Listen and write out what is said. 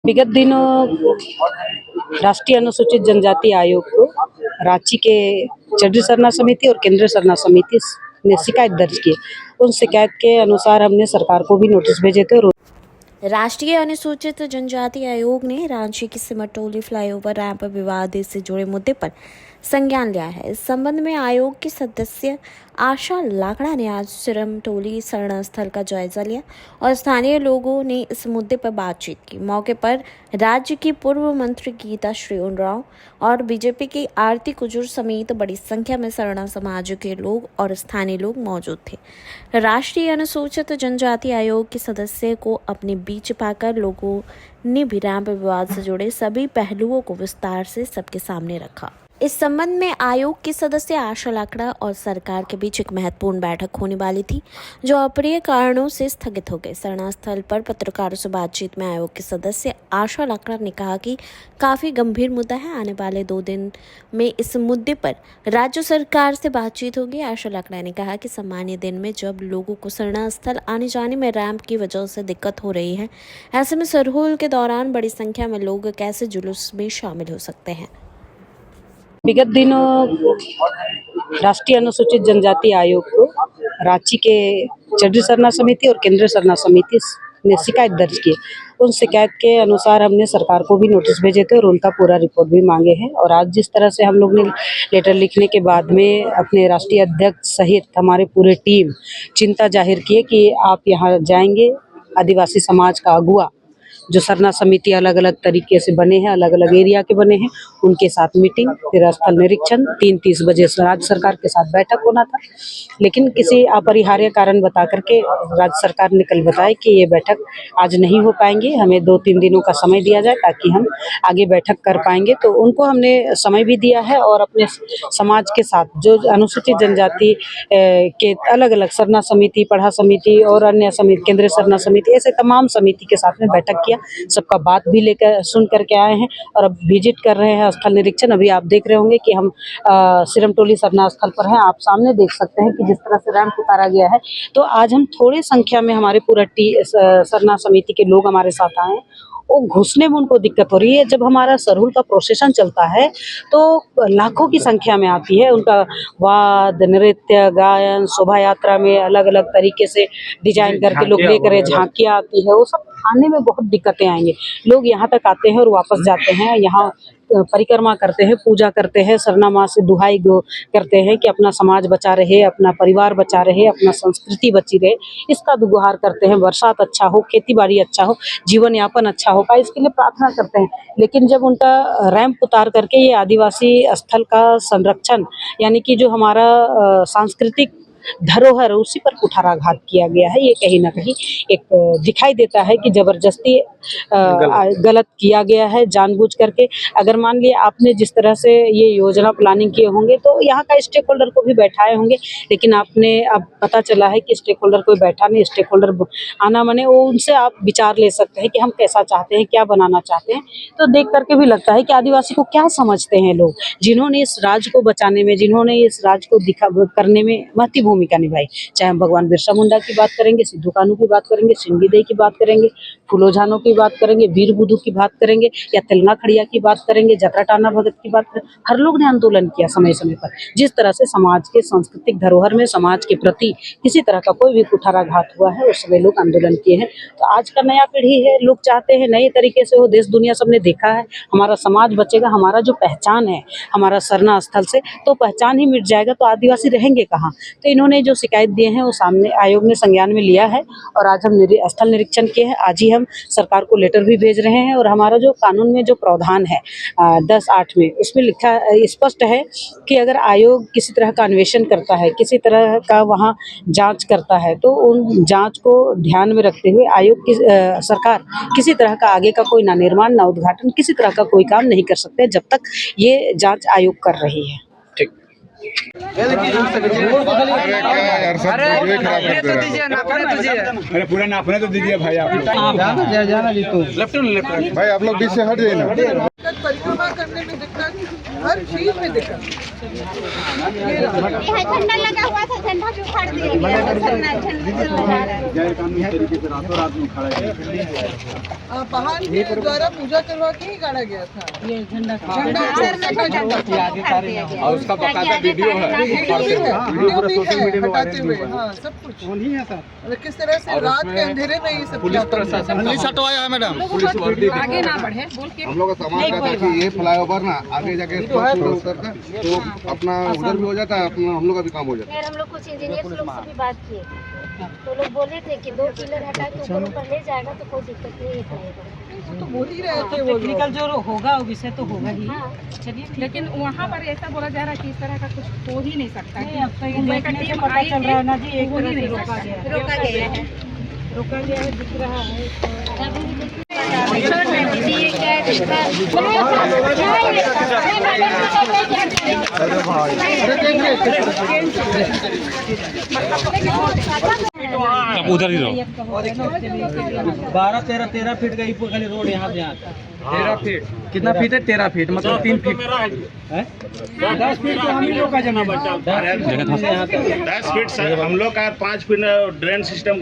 विगत दिनों राष्ट्रीय अनुसूचित जनजाति आयोग को रांची के चड्डी सरना समिति और केंद्रीय सरना समिति ने शिकायत दर्ज की। उन शिकायत के अनुसार हमने सरकार को भी नोटिस भेजे थे और राष्ट्रीय अनुसूचित जनजाति आयोग ने रांची की सिमटोली फ्लाईओवर रैंप विवाद से जुड़े मुद्दे पर संज्ञान लिया है। इस संबंध में आयोग की सदस्य आशा लाकड़ा ने आज सिमटोली शरण स्थल का जायजा लिया और स्थानीय लोगों ने इस मुद्दे पर बातचीत की। मौके पर राज्य की पूर्व मंत्री गीता श्री उरांव और बीजेपी की आरती कुजूर समेत बड़ी संख्या में शरणा समाज के लोग और स्थानीय लोग मौजूद थे। राष्ट्रीय अनुसूचित जनजाति आयोग के सदस्य को अपने बीच पाकर लोगों ने भी रैंप विवाद से जुड़े सभी पहलुओं को विस्तार से सबके सामने रखा। इस संबंध में आयोग की सदस्य आशा लाकड़ा और सरकार के बीच एक महत्वपूर्ण बैठक होने वाली थी, जो अप्रिय कारणों से स्थगित हो गई। शरणा स्थल पर पत्रकारों से बातचीत में आयोग के सदस्य आशा लाकड़ा ने कहा कि काफी गंभीर मुद्दा है, आने वाले 2 दिन में इस मुद्दे पर राज्य सरकार से बातचीत होगी। आशा लाकड़ा ने कहा कि सामान्य दिन में जब लोगों को शरणा स्थल आने जाने में रैंप की वजह से दिक्कत हो रही है, ऐसे में सरहुल के दौरान बड़ी संख्या में लोग कैसे जुलूस में शामिल हो सकते हैं। विगत दिनों राष्ट्रीय अनुसूचित जनजाति आयोग को रांची के चड्डी सरना समिति और केंद्रीय सरना समिति ने शिकायत दर्ज की। उन शिकायत के अनुसार हमने सरकार को भी नोटिस भेजे थे और उनका पूरा रिपोर्ट भी मांगे हैं। और आज जिस तरह से हम लोग ने लेटर लिखने के बाद में अपने राष्ट्रीय अध्यक्ष सहित हमारे पूरे टीम चिंता जाहिर की है कि आप यहाँ जाएंगे, आदिवासी समाज का अगुआ जो सरना समिति अलग अलग तरीके से बने हैं, अलग अलग एरिया के बने हैं, उनके साथ मीटिंग, फिर स्थल निरीक्षण, 3:30 बजे राज्य सरकार के साथ बैठक होना था। लेकिन किसी अपरिहार्य कारण बता करके राज्य सरकार ने कल बताया कि ये बैठक आज नहीं हो पाएंगी, हमें 2-3 दिनों का समय दिया जाए ताकि हम आगे बैठक कर पाएंगे। तो उनको हमने समय भी दिया है और अपने समाज के साथ जो अनुसूचित जनजाति के अलग अलग सरना समिति, पढ़ा समिति और अन्य समिति, केंद्रीय सरना समिति, ऐसे तमाम समिति के साथ में बैठक किया। सबका बात भी लेकर सुन करके आए हैं और अब विजिट कर रहे हैं स्थल निरीक्षण। अभी आप देख रहे होंगे कि हम सिमटोली सरना स्थल पर हैं। आप सामने देख सकते हैं कि जिस तरह से रैंप उतारा गया है। तो आज हम थोड़ी संख्या में हमारे पूरा सरना समिति के लोग हमारे साथ आए हैं। वो घुसने में उनको दिक्कत हो रही है। जब हमारा सरहुल का प्रोसेशन चलता है तो लाखों की संख्या में आती है। उनका वाद, नृत्य, गायन, शोभा यात्रा में अलग अलग तरीके से डिजाइन करके लोग लेकर झांकियाँ आती है। वो सब आने में बहुत दिक्कतें आएंगी। लोग यहाँ तक आते हैं और वापस जाते हैं। यहाँ परिक्रमा करते हैं, पूजा करते हैं, सरना माँ से दुहाई करते हैं कि अपना समाज बचा रहे, अपना परिवार बचा रहे, अपना संस्कृति बची रहे, इसका दुगुहार करते हैं। बरसात अच्छा हो, खेती बाड़ी अच्छा हो, जीवन यापन अच्छा हो पाए, इसके लिए प्रार्थना करते हैं। लेकिन जब उनका रैंप उतार करके ये आदिवासी स्थल का संरक्षण यानी कि जो हमारा सांस्कृतिक धरोहर उसी पर कुठाराघात किया गया है, ये कहीं ना कहीं एक दिखाई देता है कि जबरदस्ती गलत किया गया है जानबूझ करके। अगर मान लिया आपने जिस तरह से ये योजना प्लानिंग किए होंगे तो यहाँ का स्टेक होल्डर को भी बैठाए होंगे, लेकिन आपने अब पता चला है कि स्टेक होल्डर कोई बैठा नहीं। स्टेक होल्डर आना माने वो उनसे आप विचार ले सकते हैं कि हम कैसा चाहते हैं, क्या बनाना चाहते हैं। तो देख करके भी लगता है कि आदिवासी को क्या समझते हैं लोग, जिन्होंने इस राज्य को बचाने में, जिन्होंने इस राज्य को करने में महत्वपूर्ण भूमिका निभाई। चाहे हम भगवान बिरसा मुंडा की बात करेंगे, सिद्धू कान्हू की बात करेंगे, सिंगी देई की बात करेंगे, फूलो झानो की बात करेंगे, वीर बुधू की बात करेंगे या तेलंगा खड़िया की बात करेंगे, जतरा टाना भगत की बात करें, हर लोग ने आंदोलन किया समय समय पर। जिस तरह से समाज के सांस्कृतिक धरोहर में, समाज के प्रति किसी तरह का कोई भी कुठाराघात हुआ है, उस समय लोग आंदोलन किए हैं। तो आज का नया पीढ़ी है, लोग चाहते हैं नए तरीके से हो। देश दुनिया सबने देखा है, हमारा समाज बचेगा, हमारा जो पहचान है हमारा सरना स्थल से, तो पहचान ही मिट जाएगा तो आदिवासी रहेंगे कहाँ। तो इन्होंने जो शिकायत दिए हैं वो सामने आयोग ने संज्ञान में लिया है और आज हम स्थल निरीक्षण किए हैं। आज ही हम सरकार को लेटर भी भेज रहे हैं। और हमारा जो कानून में जो प्रावधान है 10(8) में, उसमें लिखा स्पष्ट है कि अगर आयोग किसी तरह का अन्वेषण करता है, किसी तरह का वहाँ जांच करता है, तो उन जांच को ध्यान में रखते हुए आयोग की सरकार किसी तरह का आगे का कोई ना निर्माण, ना उद्घाटन, किसी तरह का कोई काम नहीं कर सकते जब तक ये जांच आयोग कर रही है। अरे पूरा नापने तो दीजिए भाई। आप लोग भाई आप लोग बीच से हट जाइए ना। करने में दिक्कत, हर चीज में दिक्कत। झंडा लगा हुआ था, झंडा भी उखाड़ दिया गया। गैर कानूनी तरीके से रातों रात में खड़ा है। पहाड़ के द्वारा पूजा करवा के ही गाड़ा गया था ये झंडा। झंडा और उसका बकायदा वीडियो है, वीडियो भी है हटाते हुए, हाँ सब कुछ। किस तरह से रात के अंधेरे में ये सब पुलिस प्रशासन पुलिस हटवाया है मैडम। पुलिस वर्दी आगे ना बढ़े बोल के हम लोग का सामान का था कि ये फ्लाईओवर ना आगे जाके उतरता तो अपना उधर भी हो जाता है, अपना हम लोग का भी काम हो जाता है। फिर हम लोग कुछ इंजीनियर लोग से भी बात किए, तो लोग बोले थे कि 2 पिलर हटा के ऊपर ऊपर ले जाएगा तो कोई दिक्कत नहीं है। तो बोल ही रहे थे वो टेक्निकल जो होगा विषय तो होगा ही। चलिए लेकिन वहाँ पर ऐसा बोला जा रहा है कि इस तरह का कुछ हो ही नहीं सकता। अब तो ये देखने से पता चल रहा है ना जी, एक तरह से रोका गया है। रोका गया है, दिख रहा है। उधर ही रहो। 12-13 फीट का खाली रोड यहाँ से 13 फीट कितना फीट है? 13 फीट मतलब 3 फीट है। 10 फीट तो हम ही लोग का जमा बचा। 10 फीट हम लोग का 5 फीट ड्रेन सिस्टम